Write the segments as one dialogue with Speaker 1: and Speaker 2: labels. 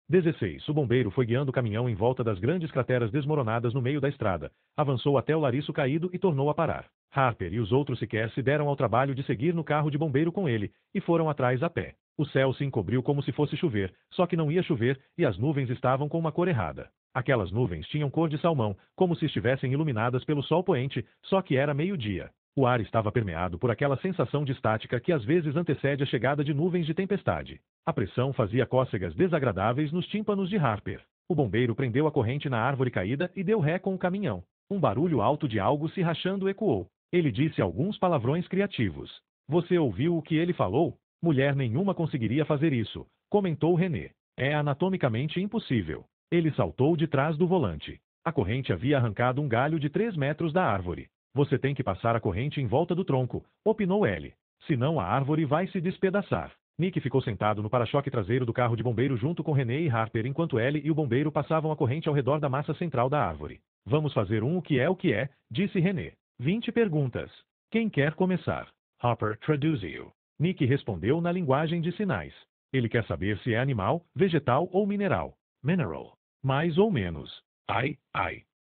Speaker 1: 16. O bombeiro foi guiando o caminhão em volta das grandes crateras desmoronadas no meio da estrada, avançou até o lariço caído e tornou a parar. Harper e os outros sequer se deram ao trabalho de seguir no carro de bombeiro com ele, e foram atrás a pé. O céu se encobriu como se fosse chover, só que não ia chover, e as nuvens estavam com uma cor errada. Aquelas nuvens tinham cor de salmão, como se estivessem iluminadas pelo sol poente, só que era meio-dia. O ar estava permeado por aquela sensação de estática que às vezes antecede a chegada de nuvens de tempestade. A pressão fazia cócegas desagradáveis nos tímpanos de Harper. O bombeiro prendeu a corrente na árvore caída e deu ré com o caminhão. Um barulho alto de algo se rachando ecoou. Ele disse alguns palavrões criativos. Você ouviu o que ele falou? Mulher nenhuma conseguiria fazer isso, comentou René. É anatomicamente impossível. Ele saltou de trás do volante. A corrente havia arrancado um galho de 3 metros da árvore. Você tem que passar a corrente em volta do tronco, opinou Ellie. Senão a árvore vai se despedaçar. Nick ficou sentado no para-choque traseiro do carro de bombeiro junto com René e Harper enquanto Ellie e o bombeiro passavam a corrente ao redor da massa central da árvore. Vamos fazer o que é, disse René. 20 perguntas. Quem quer começar? Harper traduziu. Nick respondeu na linguagem de sinais. Ele quer saber se é animal, vegetal ou mineral. Mineral. Mais ou menos. Ai.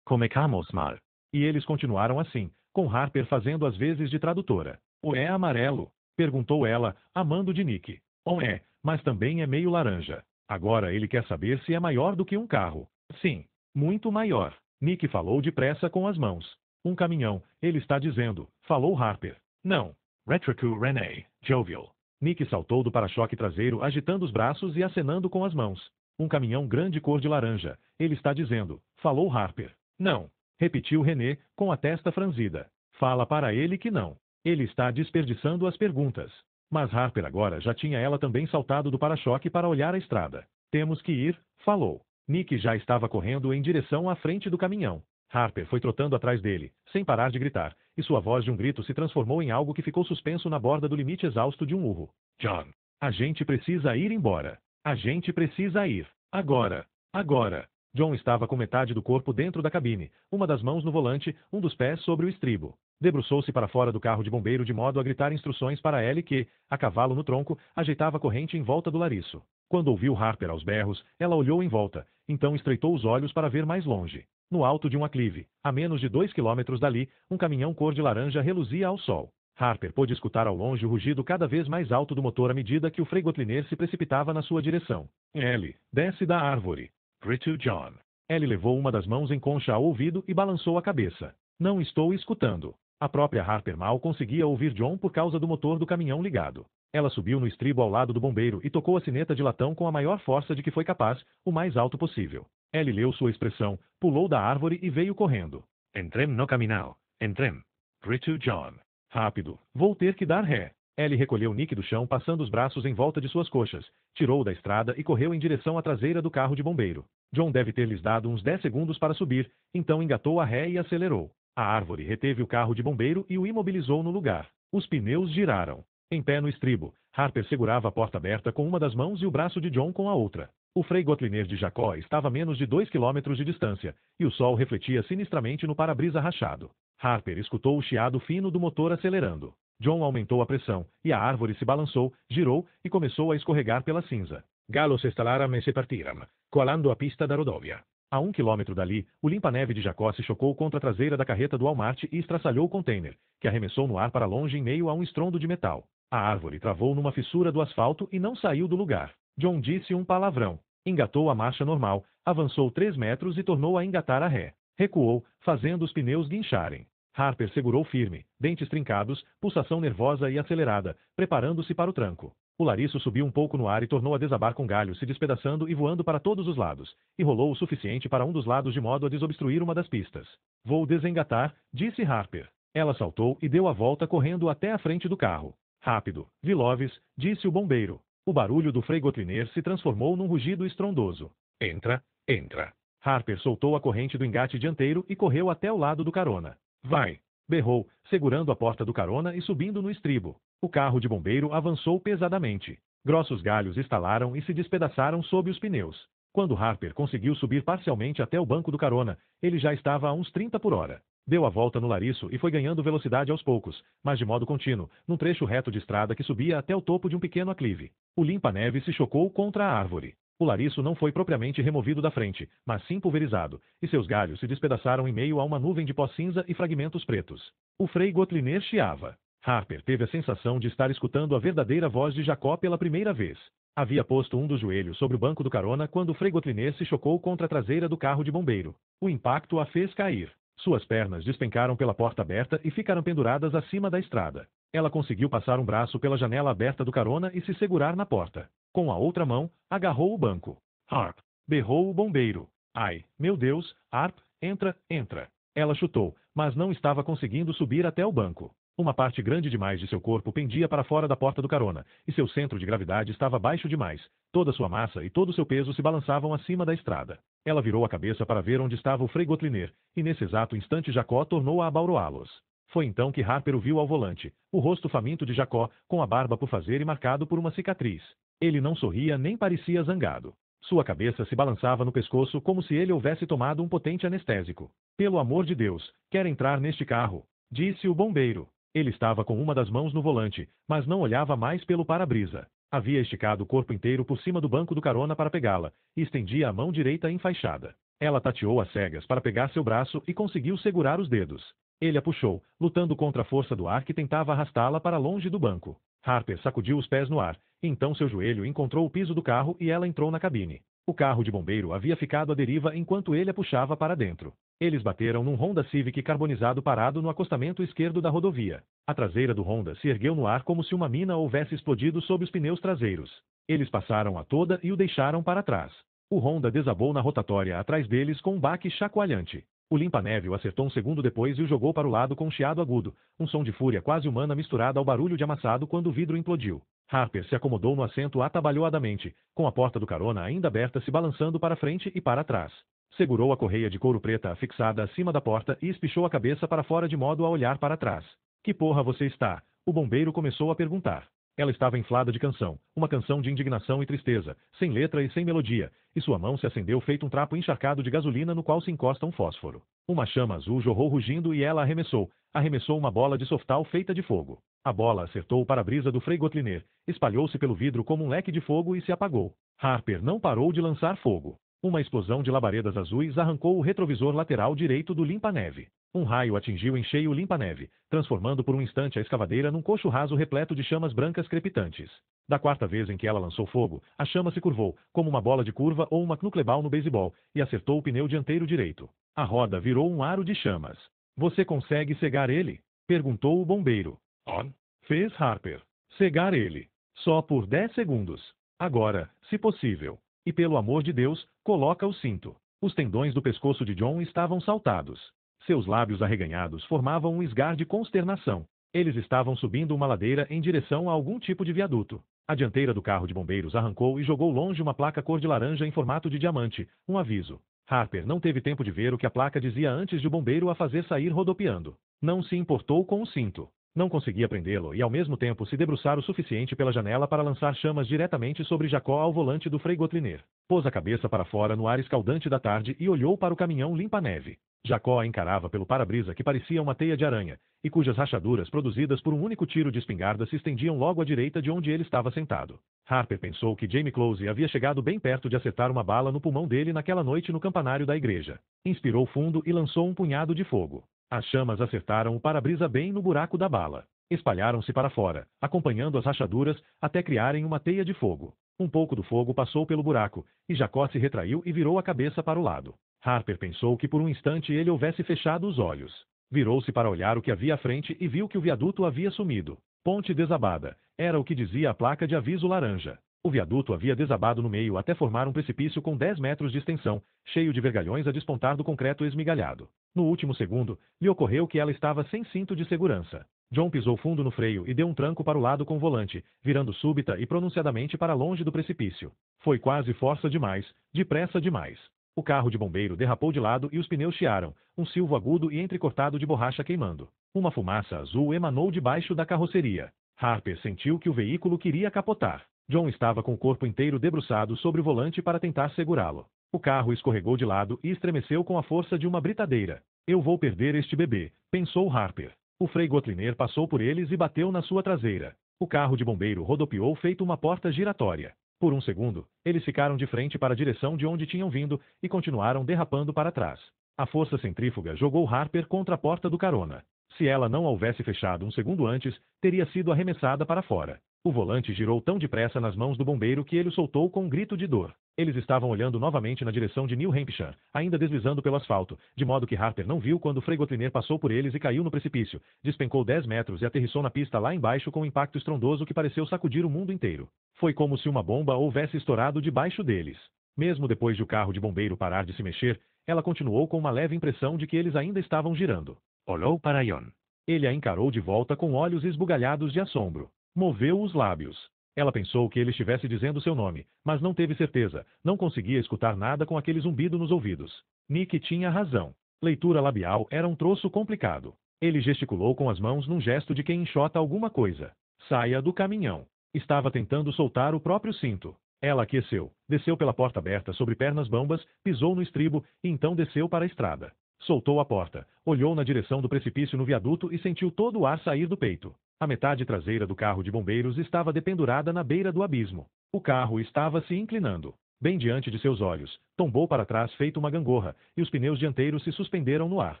Speaker 1: Comecamos mal. E eles continuaram assim, com Harper fazendo as vezes de tradutora. O é amarelo? Perguntou ela, amando de Nick. É, mas também é meio laranja. Agora ele quer saber se é maior do que um carro. Sim, muito maior. Nick falou depressa com as mãos. Um caminhão, ele está dizendo, falou Harper. Não. Retrocue René, jovial. Nick saltou do para-choque traseiro agitando os braços e acenando com as mãos. Um caminhão grande cor de laranja, ele está dizendo, falou Harper. Não. Repetiu René, com a testa franzida. Fala para ele que não. Ele está desperdiçando as perguntas. Mas Harper agora já tinha ela também saltado do para-choque para olhar a estrada. Temos que ir, falou. Nick já estava correndo em direção à frente do caminhão. Harper foi trotando atrás dele, sem parar de gritar, e sua voz de um grito se transformou em algo que ficou suspenso na borda do limite exausto de um urro. John, a gente precisa ir embora. A gente precisa ir. Agora. Agora. John estava com metade do corpo dentro da cabine, uma das mãos no volante, um dos pés sobre o estribo. Debruçou-se para fora do carro de bombeiro de modo a gritar instruções para Ellie que, a cavalo no tronco, ajeitava a corrente em volta do lariço. Quando ouviu Harper aos berros, ela olhou em volta, então estreitou os olhos para ver mais longe. No alto de um aclive, a menos de 2 quilômetros dali, um caminhão cor de laranja reluzia ao sol. Harper pôde escutar ao longe o rugido cada vez mais alto do motor à medida que o Freightliner se precipitava na sua direção. Ellie, desce da árvore. Gritou John. Ellie levou uma das mãos em concha ao ouvido e balançou a cabeça. Não estou escutando. A própria Harper mal conseguia ouvir John por causa do motor do caminhão ligado. Ela subiu no estribo ao lado do bombeiro e tocou a sineta de latão com a maior força de que foi capaz, o mais alto possível. Ellie leu sua expressão, pulou da árvore e veio correndo. Entrem no caminhão. Entrem. Gritou John. Rápido. Vou ter que dar ré. Ellie recolheu Nick do chão passando os braços em volta de suas coxas, tirou-o da estrada e correu em direção à traseira do carro de bombeiro. John deve ter lhes dado uns 10 segundos para subir, então engatou a ré e acelerou. A árvore reteve o carro de bombeiro e o imobilizou no lugar. Os pneus giraram. Em pé no estribo, Harper segurava a porta aberta com uma das mãos e o braço de John com a outra. O Freightliner de Jacó estava a menos de 2 quilômetros de distância, e o sol refletia sinistramente no para-brisa rachado. Harper escutou o chiado fino do motor acelerando. John aumentou a pressão, e a árvore se balançou, girou e começou a escorregar pela cinza. Galos estalaram e se partiram, colando a pista da rodovia. A 1 quilômetro dali, o limpa-neve de Jacó se chocou contra a traseira da carreta do Walmart e estraçalhou o container, que arremessou no ar para longe em meio a um estrondo de metal. A árvore travou numa fissura do asfalto e não saiu do lugar. John disse um palavrão. Engatou a marcha normal, avançou 3 metros e tornou a engatar a ré. Recuou, fazendo os pneus guincharem. Harper segurou firme, dentes trincados, pulsação nervosa e acelerada, preparando-se para o tranco. O lariço subiu um pouco no ar e tornou a desabar com galhos se despedaçando e voando para todos os lados, e rolou o suficiente para um dos lados de modo a desobstruir uma das pistas. Vou desengatar, disse Harper. Ela saltou e deu a volta correndo até a frente do carro. Rápido, Viloves, disse o bombeiro. O barulho do Freightliner se transformou num rugido estrondoso. Entra, entra. Harper soltou a corrente do engate dianteiro e correu até o lado do carona. Vai! Berrou, segurando a porta do carona e subindo no estribo. O carro de bombeiro avançou pesadamente. Grossos galhos estalaram e se despedaçaram sob os pneus. Quando Harper conseguiu subir parcialmente até o banco do carona, ele já estava a uns 30 por hora. Deu a volta no lariço e foi ganhando velocidade aos poucos, mas de modo contínuo, num trecho reto de estrada que subia até o topo de um pequeno aclive. O limpa-neve se chocou contra a árvore. O lariço não foi propriamente removido da frente, mas sim pulverizado, e seus galhos se despedaçaram em meio a uma nuvem de pó cinza e fragmentos pretos. O Frei Gotliner chiava. Harper teve a sensação de estar escutando a verdadeira voz de Jacó pela primeira vez. Havia posto um dos joelhos sobre o banco do carona quando o Frei Gotliner se chocou contra a traseira do carro de bombeiro. O impacto a fez cair. Suas pernas despencaram pela porta aberta e ficaram penduradas acima da estrada. Ela conseguiu passar um braço pela janela aberta do carona e se segurar na porta. Com a outra mão, agarrou o banco. Harp! Berrou o bombeiro. Ai, meu Deus, Harp, entra, entra. Ela chutou, mas não estava conseguindo subir até o banco. Uma parte grande demais de seu corpo pendia para fora da porta do carona, e seu centro de gravidade estava baixo demais. Toda sua massa e todo seu peso se balançavam acima da estrada. Ela virou a cabeça para ver onde estava o Frei Gotliner, e nesse exato instante Jacó tornou a abauroá-los. Foi então que Harper o viu ao volante, o rosto faminto de Jacó, com a barba por fazer e marcado por uma cicatriz. Ele não sorria nem parecia zangado. Sua cabeça se balançava no pescoço como se ele houvesse tomado um potente anestésico. Pelo amor de Deus, quer entrar neste carro, disse o bombeiro. Ele estava com uma das mãos no volante, mas não olhava mais pelo para-brisa. Havia esticado o corpo inteiro por cima do banco do carona para pegá-la, e estendia a mão direita enfaixada. Ela tateou às cegas para pegar seu braço e conseguiu segurar os dedos. Ele a puxou, lutando contra a força do ar que tentava arrastá-la para longe do banco. Harper sacudiu os pés no ar, e então seu joelho encontrou o piso do carro e ela entrou na cabine. O carro de bombeiro havia ficado à deriva enquanto ele a puxava para dentro. Eles bateram num Honda Civic carbonizado parado no acostamento esquerdo da rodovia. A traseira do Honda se ergueu no ar como se uma mina houvesse explodido sob os pneus traseiros. Eles passaram a toda e o deixaram para trás. O Honda desabou na rotatória atrás deles com um baque chacoalhante. O limpa-neve o acertou um segundo depois e o jogou para o lado com um chiado agudo, um som de fúria quase humana misturado ao barulho de amassado quando o vidro implodiu. Harper se acomodou no assento atabalhoadamente, com a porta do carona ainda aberta se balançando para frente e para trás. Segurou a correia de couro preta fixada acima da porta e espichou a cabeça para fora de modo a olhar para trás. Que porra você está? O bombeiro começou a perguntar. Ela estava inflada de canção, uma canção de indignação e tristeza, sem letra e sem melodia, e sua mão se acendeu feito um trapo encharcado de gasolina no qual se encosta um fósforo. Uma chama azul jorrou rugindo e ela arremessou uma bola de softal feita de fogo. A bola acertou o para-brisa do Frei Gotliner, espalhou-se pelo vidro como um leque de fogo e se apagou. Harper não parou de lançar fogo. Uma explosão de labaredas azuis arrancou o retrovisor lateral direito do limpa-neve. Um raio atingiu em cheio o limpa-neve, transformando por um instante a escavadeira num coxo raso repleto de chamas brancas crepitantes. Da quarta vez em que ela lançou fogo, a chama se curvou, como uma bola de curva ou uma knuckleball no beisebol, e acertou o pneu dianteiro direito. A roda virou um aro de chamas. Você consegue cegar ele? Perguntou o bombeiro. On. Fez Harper. Cegar ele. Só por 10 segundos. Agora, se possível. E pelo amor de Deus, coloca o cinto. Os tendões do pescoço de John estavam saltados. Seus lábios arreganhados formavam um esgar de consternação. Eles estavam subindo uma ladeira em direção a algum tipo de viaduto. A dianteira do carro de bombeiros arrancou e jogou longe uma placa cor de laranja em formato de diamante, um aviso. Harper não teve tempo de ver o que a placa dizia antes de o bombeiro a fazer sair rodopiando. Não se importou com o cinto. Não conseguia prendê-lo e ao mesmo tempo se debruçar o suficiente pela janela para lançar chamas diretamente sobre Jacó ao volante do Frei Gotliner. Pôs a cabeça para fora no ar escaldante da tarde e olhou para o caminhão limpa-neve. Jacó a encarava pelo para-brisa que parecia uma teia de aranha, e cujas rachaduras produzidas por um único tiro de espingarda se estendiam logo à direita de onde ele estava sentado. Harper pensou que Jamie Close havia chegado bem perto de acertar uma bala no pulmão dele naquela noite no campanário da igreja. Inspirou fundo e lançou um punhado de fogo. As chamas acertaram o para-brisa bem no buraco da bala. Espalharam-se para fora, acompanhando as rachaduras, até criarem uma teia de fogo. Um pouco do fogo passou pelo buraco, e Jacó se retraiu e virou a cabeça para o lado. Harper pensou que por um instante ele houvesse fechado os olhos. Virou-se para olhar o que havia à frente e viu que o viaduto havia sumido. Ponte desabada. Era o que dizia a placa de aviso laranja. O viaduto havia desabado no meio até formar um precipício com 10 metros de extensão, cheio de vergalhões a despontar do concreto esmigalhado. No último segundo, lhe ocorreu que ela estava sem cinto de segurança. John pisou fundo no freio e deu um tranco para o lado com o volante, virando súbita e pronunciadamente para longe do precipício. Foi quase força demais, depressa demais. O carro de bombeiro derrapou de lado e os pneus chiaram, um silvo agudo e entrecortado de borracha queimando. Uma fumaça azul emanou debaixo da carroceria. Harper sentiu que o veículo queria capotar. John estava com o corpo inteiro debruçado sobre o volante para tentar segurá-lo. O carro escorregou de lado e estremeceu com a força de uma britadeira. Eu vou perder este bebê, pensou Harper. O Frei Gotliner passou por eles e bateu na sua traseira. O carro de bombeiro rodopiou feito uma porta giratória. Por um segundo, eles ficaram de frente para a direção de onde tinham vindo e continuaram derrapando para trás. A força centrífuga jogou Harper contra a porta do carona. Se ela não a houvesse fechado um segundo antes, teria sido arremessada para fora. O volante girou tão depressa nas mãos do bombeiro que ele o soltou com um grito de dor. Eles estavam olhando novamente na direção de New Hampshire, ainda deslizando pelo asfalto, de modo que Harper não viu quando Frei Gotliner passou por eles e caiu no precipício, despencou 10 metros e aterrissou na pista lá embaixo com um impacto estrondoso que pareceu sacudir o mundo inteiro. Foi como se uma bomba houvesse estourado debaixo deles. Mesmo depois de o carro de bombeiro parar de se mexer, ela continuou com uma leve impressão de que eles ainda estavam girando. Olhou para Ion. Ele a encarou de volta com olhos esbugalhados de assombro. Moveu os lábios. Ela pensou que ele estivesse dizendo seu nome, mas não teve certeza, não conseguia escutar nada com aquele zumbido nos ouvidos. Nick tinha razão. Leitura labial era um troço complicado. Ele gesticulou com as mãos num gesto de quem enxota alguma coisa. Saia do caminhão. Estava tentando soltar o próprio cinto. Ela aqueceu, desceu pela porta aberta sobre pernas bambas, pisou no estribo e então desceu para a estrada. Soltou a porta, olhou na direção do precipício no viaduto e sentiu todo o ar sair do peito. A metade traseira do carro de bombeiros estava dependurada na beira do abismo. O carro estava se inclinando. Bem diante de seus olhos, tombou para trás feito uma gangorra, e os pneus dianteiros se suspenderam no ar.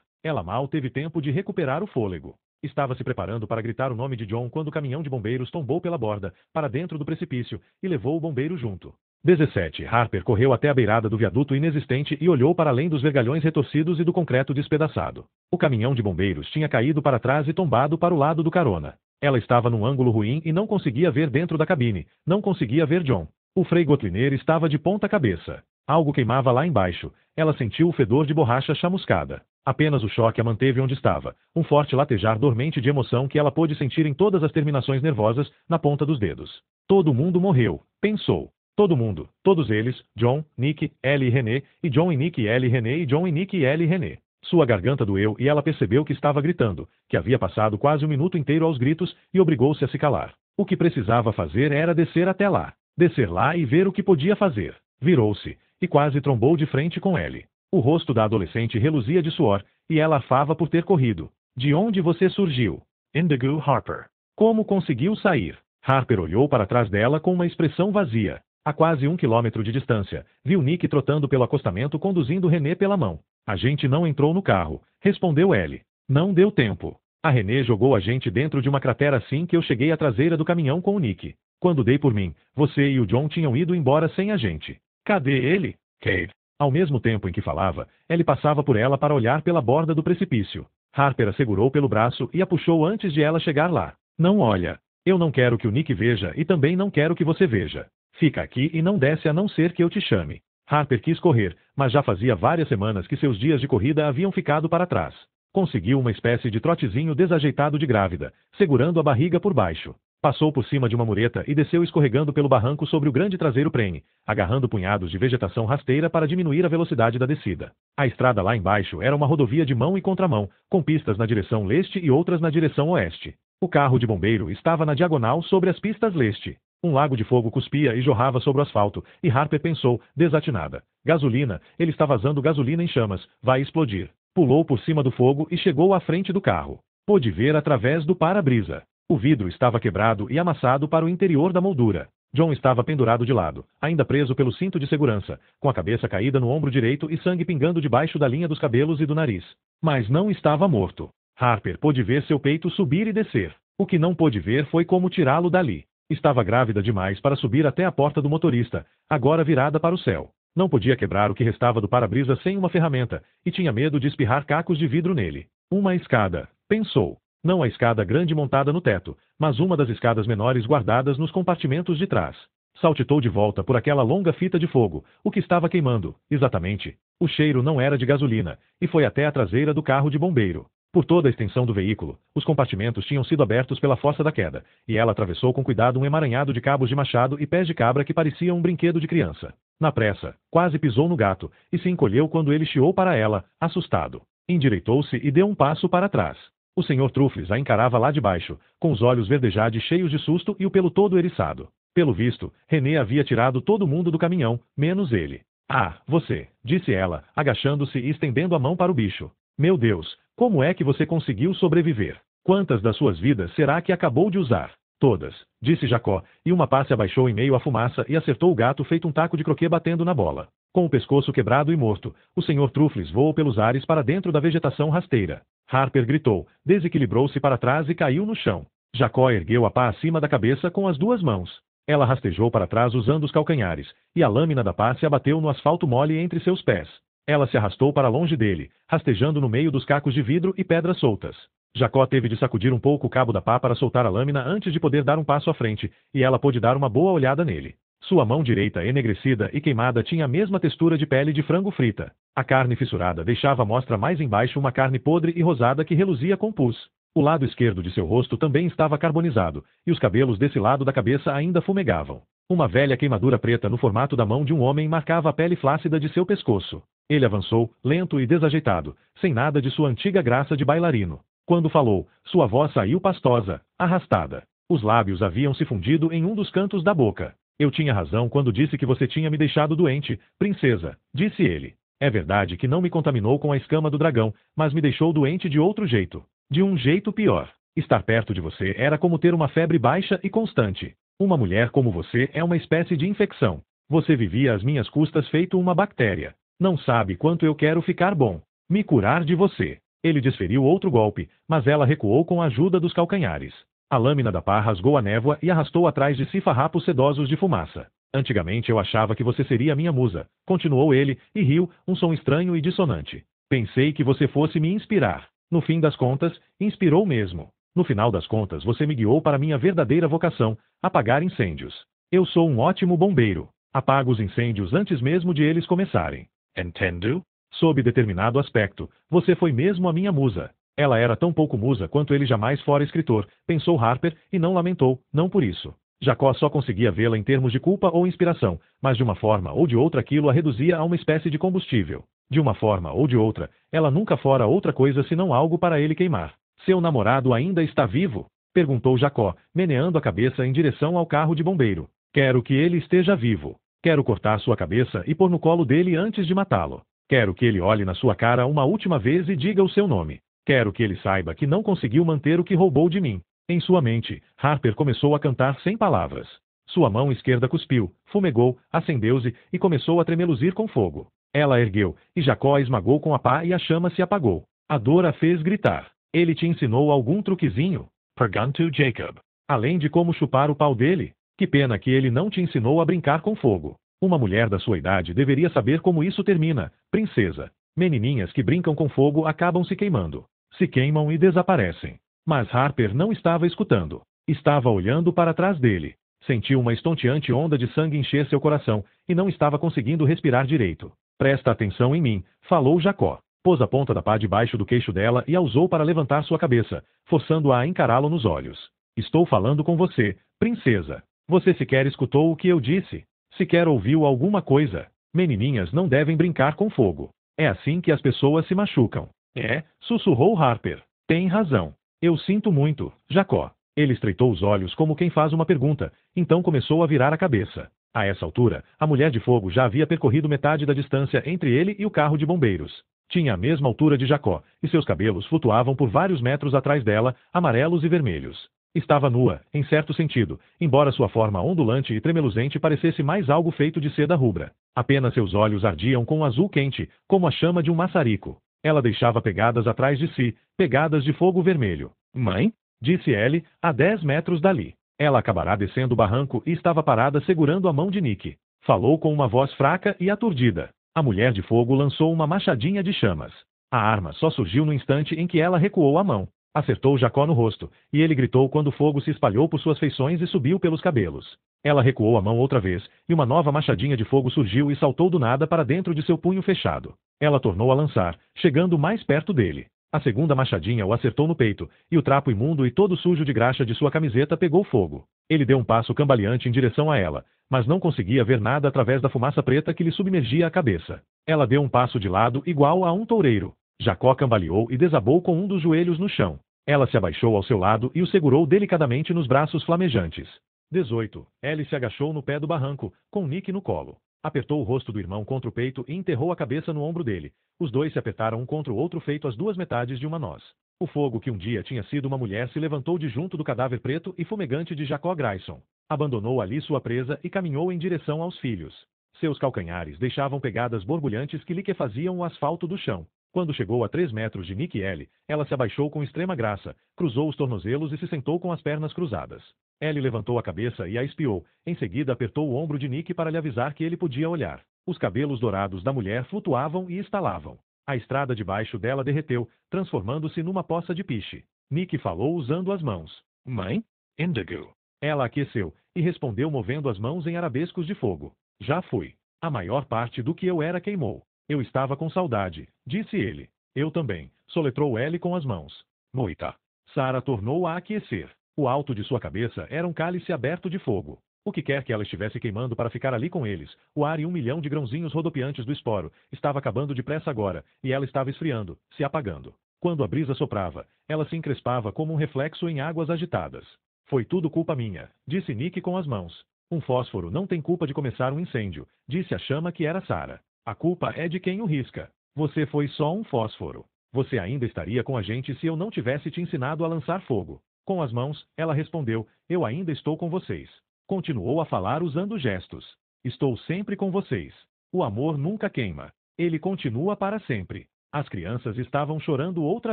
Speaker 1: Ela mal teve tempo de recuperar o fôlego. Estava se preparando para gritar o nome de John quando o caminhão de bombeiros tombou pela borda, para dentro do precipício, e levou o bombeiro junto. 17. Harper correu até a beirada do viaduto inexistente e olhou para além dos vergalhões retorcidos e do concreto despedaçado. O caminhão de bombeiros tinha caído para trás e tombado para o lado do carona. Ela estava num ângulo ruim e não conseguia ver dentro da cabine, não conseguia ver John. O Frei Gotliner estava de ponta cabeça. Algo queimava lá embaixo. Ela sentiu o fedor de borracha chamuscada. Apenas o choque a manteve onde estava, um forte latejar dormente de emoção que ela pôde sentir em todas as terminações nervosas, na ponta dos dedos. Todo mundo morreu, pensou. Todo mundo, todos eles, John, Nick, Ellie e René, e John e Nick e Ellie e René e John e Nick e Ellie e René. Sua garganta doeu e ela percebeu que estava gritando, que havia passado quase um minuto inteiro aos gritos e obrigou-se a se calar. O que precisava fazer era descer até lá. Descer lá e ver o que podia fazer. Virou-se, e quase trombou de frente com Ellie. O rosto da adolescente reluzia de suor, e ela arfava por ter corrido. De onde você surgiu? Indigo Harper. Como conseguiu sair? Harper olhou para trás dela com uma expressão vazia. A quase 1 quilômetro de distância, viu Nick trotando pelo acostamento conduzindo René pela mão. A gente não entrou no carro, respondeu Ellie. Não deu tempo. A René jogou a gente dentro de uma cratera assim que eu cheguei à traseira do caminhão com o Nick. Quando dei por mim, você e o John tinham ido embora sem a gente. Cadê ele? Cave. Ao mesmo tempo em que falava, Ellie passava por ela para olhar pela borda do precipício. Harper a segurou pelo braço e a puxou antes de ela chegar lá. Não olha. Eu não quero que o Nick veja e também não quero que você veja. Fica aqui e não desce a não ser que eu te chame. Harper quis correr, mas já fazia várias semanas que seus dias de corrida haviam ficado para trás. Conseguiu uma espécie de trotezinho desajeitado de grávida, segurando a barriga por baixo. Passou por cima de uma mureta e desceu escorregando pelo barranco sobre o grande traseiro prene, agarrando punhados de vegetação rasteira para diminuir a velocidade da descida. A estrada lá embaixo era uma rodovia de mão e contramão, com pistas na direção leste e outras na direção oeste. O carro de bombeiro estava na diagonal sobre as pistas leste. Um lago de fogo cuspia e jorrava sobre o asfalto, e Harper pensou, desatinada. Gasolina, ele está vazando gasolina em chamas, vai explodir. Pulou por cima do fogo e chegou à frente do carro. Pôde ver através do para-brisa. O vidro estava quebrado e amassado para o interior da moldura. John estava pendurado de lado, ainda preso pelo cinto de segurança, com a cabeça caída no ombro direito e sangue pingando debaixo da linha dos cabelos e do nariz. Mas não estava morto. Harper pôde ver seu peito subir e descer. O que não pôde ver foi como tirá-lo dali. Estava grávida demais para subir até a porta do motorista, agora virada para o céu. Não podia quebrar o que restava do para-brisa sem uma ferramenta, e tinha medo de espirrar cacos de vidro nele. Uma escada, pensou. Não a escada grande montada no teto, mas uma das escadas menores guardadas nos compartimentos de trás. Saltitou de volta por aquela longa fita de fogo, o que estava queimando, exatamente. O cheiro não era de gasolina, e foi até a traseira do carro de bombeiro. Por toda a extensão do veículo, os compartimentos tinham sido abertos pela força da queda, e ela atravessou com cuidado um emaranhado de cabos de machado e pés de cabra que parecia um brinquedo de criança. Na pressa, quase pisou no gato, e se encolheu quando ele chiou para ela, assustado. Endireitou-se e deu um passo para trás. O Sr. Truffles a encarava lá de baixo, com os olhos verdejades cheios de susto e o pelo todo eriçado. Pelo visto, René havia tirado todo mundo do caminhão, menos ele. Ah, você, disse ela, agachando-se e estendendo a mão para o bicho. Meu Deus, como é que você conseguiu sobreviver? Quantas das suas vidas será que acabou de usar? Todas, disse Jacó, e uma pá se abaixou em meio à fumaça e acertou o gato feito um taco de croquet batendo na bola. Com o pescoço quebrado e morto, o Sr. Truffles voou pelos ares para dentro da vegetação rasteira. Harper gritou, desequilibrou-se para trás e caiu no chão. Jacó ergueu a pá acima da cabeça com as duas mãos. Ela rastejou para trás usando os calcanhares, e a lâmina da pá se abateu no asfalto mole entre seus pés. Ela se arrastou para longe dele, rastejando no meio dos cacos de vidro e pedras soltas. Jacó teve de sacudir um pouco o cabo da pá para soltar a lâmina antes de poder dar um passo à frente, e ela pôde dar uma boa olhada nele. Sua mão direita, enegrecida e queimada, tinha a mesma textura de pele de frango frita. A carne fissurada deixava à mostra mais embaixo uma carne podre e rosada que reluzia com pus. O lado esquerdo de seu rosto também estava carbonizado, e os cabelos desse lado da cabeça ainda fumegavam. Uma velha queimadura preta no formato da mão de um homem marcava a pele flácida de seu pescoço. Ele avançou, lento e desajeitado, sem nada de sua antiga graça de bailarino. Quando falou, sua voz saiu pastosa, arrastada. Os lábios haviam se fundido em um dos cantos da boca. Eu tinha razão quando disse que você tinha me deixado doente, princesa, disse ele. É verdade que não me contaminou com a escama do dragão, mas me deixou doente de outro jeito. De um jeito pior. Estar perto de você era como ter uma febre baixa e constante. Uma mulher como você é uma espécie de infecção. Você vivia às minhas custas feito uma bactéria. Não sabe quanto eu quero ficar bom. Me curar de você. Ele desferiu outro golpe, mas ela recuou com a ajuda dos calcanhares. A lâmina da pá rasgou a névoa e arrastou atrás de si farrapos sedosos de fumaça. Antigamente eu achava que você seria minha musa, continuou ele, e riu, um som estranho e dissonante. Pensei que você fosse me inspirar. No fim das contas, inspirou mesmo. No final das contas você me guiou para minha verdadeira vocação, apagar incêndios. Eu sou um ótimo bombeiro. Apago os incêndios antes mesmo de eles começarem. Entendo? Sob determinado aspecto, você foi mesmo a minha musa. Ela era tão pouco musa quanto ele jamais fora escritor, pensou Harper, e não lamentou, não por isso. Jacó só conseguia vê-la em termos de culpa ou inspiração, mas de uma forma ou de outra aquilo a reduzia a uma espécie de combustível. De uma forma ou de outra, ela nunca fora outra coisa senão algo para ele queimar. Seu namorado ainda está vivo? Perguntou Jacó, meneando a cabeça em direção ao carro de bombeiro. Quero que ele esteja vivo. Quero cortar sua cabeça e pôr no colo dele antes de matá-lo. Quero que ele olhe na sua cara uma última vez e diga o seu nome. Quero que ele saiba que não conseguiu manter o que roubou de mim. Em sua mente, Harper começou a cantar sem palavras. Sua mão esquerda cuspiu, fumegou, acendeu-se e começou a tremeluzir com fogo. Ela ergueu, e Jacó a esmagou com a pá e a chama se apagou. A dor a fez gritar. Ele te ensinou algum truquezinho? Perguntou Jacob. Além de como chupar o pau dele? Que pena que ele não te ensinou a brincar com fogo. Uma mulher da sua idade deveria saber como isso termina, princesa. Menininhas que brincam com fogo acabam se queimando. Se queimam e desaparecem. Mas Harper não estava escutando. Estava olhando para trás dele. Sentiu uma estonteante onda de sangue encher seu coração, e não estava conseguindo respirar direito. Presta atenção em mim, falou Jacó. Pôs a ponta da pá debaixo do queixo dela e a usou para levantar sua cabeça, forçando-a a encará-lo nos olhos. Estou falando com você, princesa. Você sequer escutou o que eu disse? Sequer ouviu alguma coisa? Menininhas não devem brincar com fogo. É assim que as pessoas se machucam. É, sussurrou Harper. Tem razão. Eu sinto muito, Jacó. Ele estreitou os olhos como quem faz uma pergunta, então começou a virar a cabeça. A essa altura, a mulher de fogo já havia percorrido metade da distância entre ele e o carro de bombeiros. Tinha a mesma altura de Jacó, e seus cabelos flutuavam por vários metros atrás dela, amarelos e vermelhos. Estava nua, em certo sentido, embora sua forma ondulante e tremeluzente parecesse mais algo feito de seda rubra. Apenas seus olhos ardiam com um azul quente, como a chama de um maçarico. Ela deixava pegadas atrás de si, pegadas de fogo vermelho. Mãe? Disse Ellie, a 10 metros dali. Ela acabará descendo o barranco e estava parada segurando a mão de Nick. Falou com uma voz fraca e aturdida. A mulher de fogo lançou uma machadinha de chamas. A arma só surgiu no instante em que ela recuou a mão. Acertou Jacó no rosto, e ele gritou quando o fogo se espalhou por suas feições e subiu pelos cabelos. Ela recuou a mão outra vez, e uma nova machadinha de fogo surgiu e saltou do nada para dentro de seu punho fechado. Ela tornou a lançar, chegando mais perto dele. A segunda machadinha o acertou no peito, e o trapo imundo e todo sujo de graxa de sua camiseta pegou fogo. Ele deu um passo cambaleante em direção a ela, mas não conseguia ver nada através da fumaça preta que lhe submergia a cabeça. Ela deu um passo de lado igual a um toureiro. Jacó cambaleou e desabou com um dos joelhos no chão. Ela se abaixou ao seu lado e o segurou delicadamente nos braços flamejantes. 18. Ellie se agachou no pé do barranco, com Nick no colo. Apertou o rosto do irmão contra o peito e enterrou a cabeça no ombro dele. Os dois se apertaram um contra o outro feito as duas metades de uma noz. O fogo que um dia tinha sido uma mulher se levantou de junto do cadáver preto e fumegante de Jacó Grayson. Abandonou ali sua presa e caminhou em direção aos filhos. Seus calcanhares deixavam pegadas borbulhantes que liquefaziam o asfalto do chão. Quando chegou a 3 metros de Nick e Ellie, ela se abaixou com extrema graça, cruzou os tornozelos e se sentou com as pernas cruzadas. Ellie levantou a cabeça e a espiou. Em seguida apertou o ombro de Nick para lhe avisar que ele podia olhar. Os cabelos dourados da mulher flutuavam e estalavam. A estrada debaixo dela derreteu, transformando-se numa poça de piche. Nick falou usando as mãos. Mãe? Indigo. Ela aqueceu, e respondeu movendo as mãos em arabescos de fogo. Já fui. A maior parte do que eu era queimou. Eu estava com saudade, disse ele. Eu também, soletrou Ellie com as mãos. Moita. Sarah tornou a aquecer. O alto de sua cabeça era um cálice aberto de fogo. O que quer que ela estivesse queimando para ficar ali com eles, o ar e 1 milhão de grãozinhos rodopiantes do esporo, estava acabando depressa agora, e ela estava esfriando, se apagando. Quando a brisa soprava, ela se encrespava como um reflexo em águas agitadas. Foi tudo culpa minha, disse Nick com as mãos. Um fósforo não tem culpa de começar um incêndio, disse a chama que era Sarah. A culpa é de quem o risca. Você foi só um fósforo. Você ainda estaria com a gente se eu não tivesse te ensinado a lançar fogo. Com as mãos, ela respondeu, eu ainda estou com vocês. Continuou a falar usando gestos. Estou sempre com vocês. O amor nunca queima. Ele continua para sempre. As crianças estavam chorando outra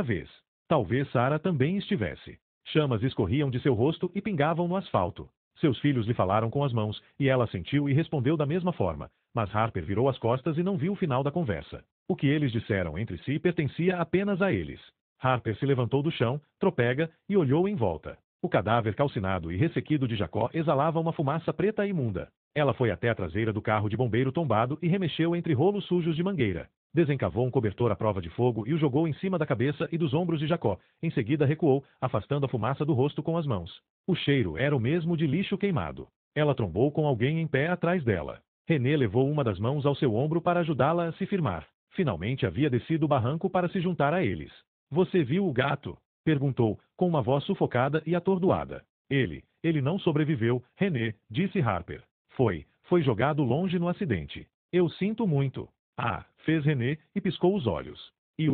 Speaker 1: vez. Talvez Sarah também estivesse. Chamas escorriam de seu rosto e pingavam no asfalto. Seus filhos lhe falaram com as mãos, e ela sentiu e respondeu da mesma forma, mas Harper virou as costas e não viu o final da conversa. O que eles disseram entre si pertencia apenas a eles. Harper se levantou do chão, tropega, e olhou em volta. O cadáver calcinado e ressequido de Jacó exalava uma fumaça preta e imunda. Ela foi até a traseira do carro de bombeiro tombado e remexeu entre rolos sujos de mangueira. Desencavou um cobertor à prova de fogo e o jogou em cima da cabeça e dos ombros de Jacó. Em seguida recuou, afastando a fumaça do rosto com as mãos. O cheiro era o mesmo de lixo queimado. Ela trombou com alguém em pé atrás dela. René levou uma das mãos ao seu ombro para ajudá-la a se firmar. Finalmente havia descido o barranco para se juntar a eles. Você viu o gato? Perguntou, com uma voz sufocada e atordoada. Ele não sobreviveu, René, disse Harper. Foi jogado longe no acidente. Eu sinto muito. Ah, fez René e piscou os olhos. E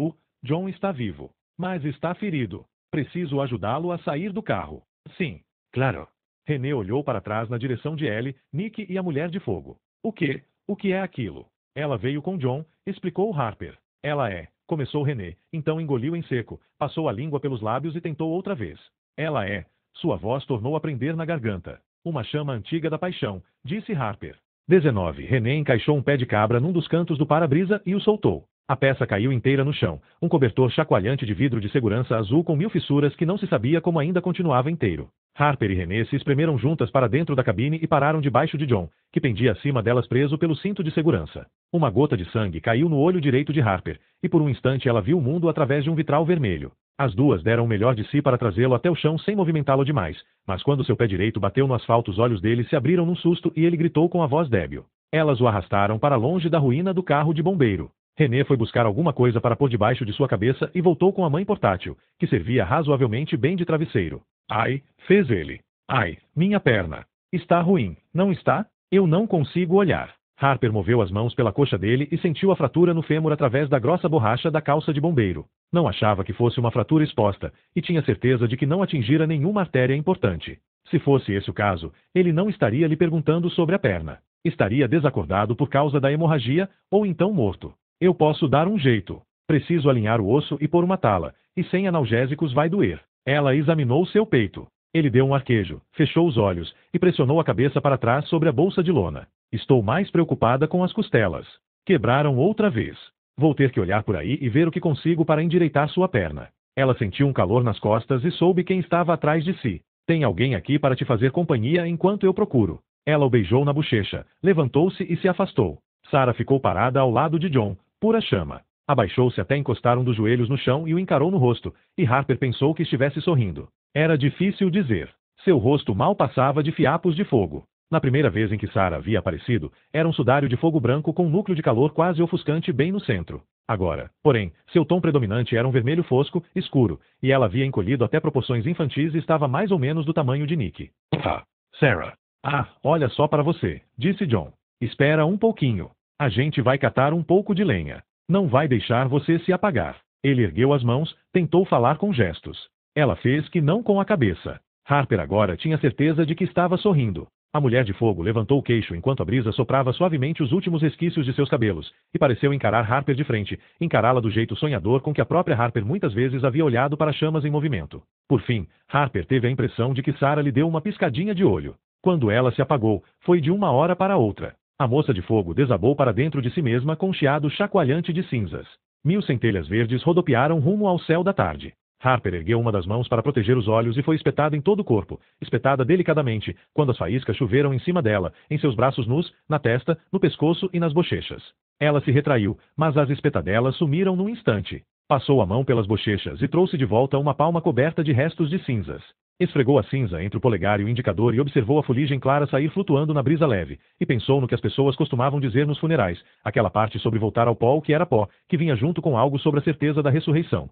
Speaker 1: John está vivo. Mas está ferido. Preciso ajudá-lo a sair do carro. Sim, claro. René olhou para trás na direção de Ellie, Nick e a mulher de fogo. O que é aquilo? Ela veio com John, explicou Harper. Ela é. Começou René, então engoliu em seco, passou a língua pelos lábios e tentou outra vez. Ela é. Sua voz tornou a prender na garganta. Uma chama antiga da paixão, disse Harper. 19. René encaixou um pé de cabra num dos cantos do para-brisa e o soltou. A peça caiu inteira no chão, um cobertor chacoalhante de vidro de segurança azul com 1000 fissuras que não se sabia como ainda continuava inteiro. Harper e René se espremeram juntas para dentro da cabine e pararam debaixo de John, que pendia acima delas preso pelo cinto de segurança. Uma gota de sangue caiu no olho direito de Harper, e por um instante ela viu o mundo através de um vitral vermelho. As duas deram o melhor de si para trazê-lo até o chão sem movimentá-lo demais, mas quando seu pé direito bateu no asfalto os olhos dele se abriram num susto e ele gritou com a voz débil. Elas o arrastaram para longe da ruína do carro de bombeiro. René foi buscar alguma coisa para pôr debaixo de sua cabeça e voltou com a mãe portátil, que servia razoavelmente bem de travesseiro. Ai, fez ele. Ai, minha perna. Está ruim, não está? Eu não consigo olhar. Harper moveu as mãos pela coxa dele e sentiu a fratura no fêmur através da grossa borracha da calça de bombeiro. Não achava que fosse uma fratura exposta, e tinha certeza de que não atingira nenhuma artéria importante. Se fosse esse o caso, ele não estaria lhe perguntando sobre a perna. Estaria desacordado por causa da hemorragia, ou então morto. Eu posso dar um jeito. Preciso alinhar o osso e pôr uma tala, e sem analgésicos vai doer. Ela examinou seu peito. Ele deu um arquejo, fechou os olhos, e pressionou a cabeça para trás sobre a bolsa de lona. Estou mais preocupada com as costelas. Quebraram outra vez. Vou ter que olhar por aí e ver o que consigo para endireitar sua perna. Ela sentiu um calor nas costas e soube quem estava atrás de si. Tem alguém aqui para te fazer companhia enquanto eu procuro. Ela o beijou na bochecha, levantou-se e se afastou. Sarah ficou parada ao lado de John, pura chama. Abaixou-se até encostar um dos joelhos no chão e o encarou no rosto, e Harper pensou que estivesse sorrindo. Era difícil dizer. Seu rosto mal passava de fiapos de fogo. Na primeira vez em que Sarah havia aparecido, era um sudário de fogo branco com um núcleo de calor quase ofuscante bem no centro. Agora, porém, seu tom predominante era um vermelho fosco, escuro, e ela havia encolhido até proporções infantis e estava mais ou menos do tamanho de Nick. Ah, Sarah. Ah, olha só para você, disse John. Espera um pouquinho. A gente vai catar um pouco de lenha. Não vai deixar você se apagar. Ele ergueu as mãos, tentou falar com gestos. Ela fez que não com a cabeça. Harper agora tinha certeza de que estava sorrindo. A mulher de fogo levantou o queixo enquanto a brisa soprava suavemente os últimos resquícios de seus cabelos, e pareceu encarar Harper de frente, encará-la do jeito sonhador com que a própria Harper muitas vezes havia olhado para chamas em movimento. Por fim, Harper teve a impressão de que Sarah lhe deu uma piscadinha de olho. Quando ela se apagou, foi de uma hora para outra. A moça de fogo desabou para dentro de si mesma com um chiado chacoalhante de cinzas. 1000 centelhas verdes rodopiaram rumo ao céu da tarde. Harper ergueu uma das mãos para proteger os olhos e foi espetada em todo o corpo, espetada delicadamente, quando as faíscas choveram em cima dela, em seus braços nus, na testa, no pescoço e nas bochechas. Ela se retraiu, mas as espetadelas sumiram num instante. Passou a mão pelas bochechas e trouxe de volta uma palma coberta de restos de cinzas. Esfregou a cinza entre o polegar e o indicador e observou a fuligem clara sair flutuando na brisa leve, e pensou no que as pessoas costumavam dizer nos funerais, aquela parte sobre voltar ao pó o que era pó, que vinha junto com algo sobre a certeza da ressurreição.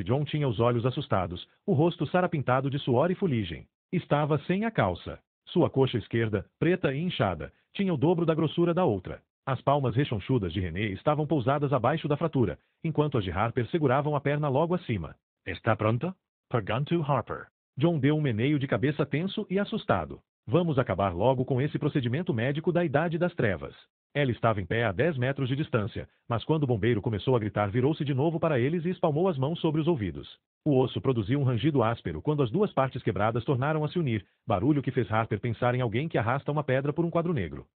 Speaker 1: John tinha os olhos assustados, o rosto sarapintado de suor e fuligem. Estava sem a calça. Sua coxa esquerda, preta e inchada, tinha o dobro da grossura da outra. As palmas rechonchudas de René estavam pousadas abaixo da fratura, enquanto as de Harper seguravam a perna logo acima. Está pronta? Perguntou Harper. John deu um meneio de cabeça tenso e assustado. Vamos acabar logo com esse procedimento médico da Idade das Trevas. Ela estava em pé a 10 metros de distância, mas quando o bombeiro começou a gritar, virou-se de novo para eles e espalmou as mãos sobre os ouvidos. O osso produziu um rangido áspero quando as duas partes quebradas tornaram a se unir, barulho que fez Harper pensar em alguém que arrasta uma pedra por um quadro negro.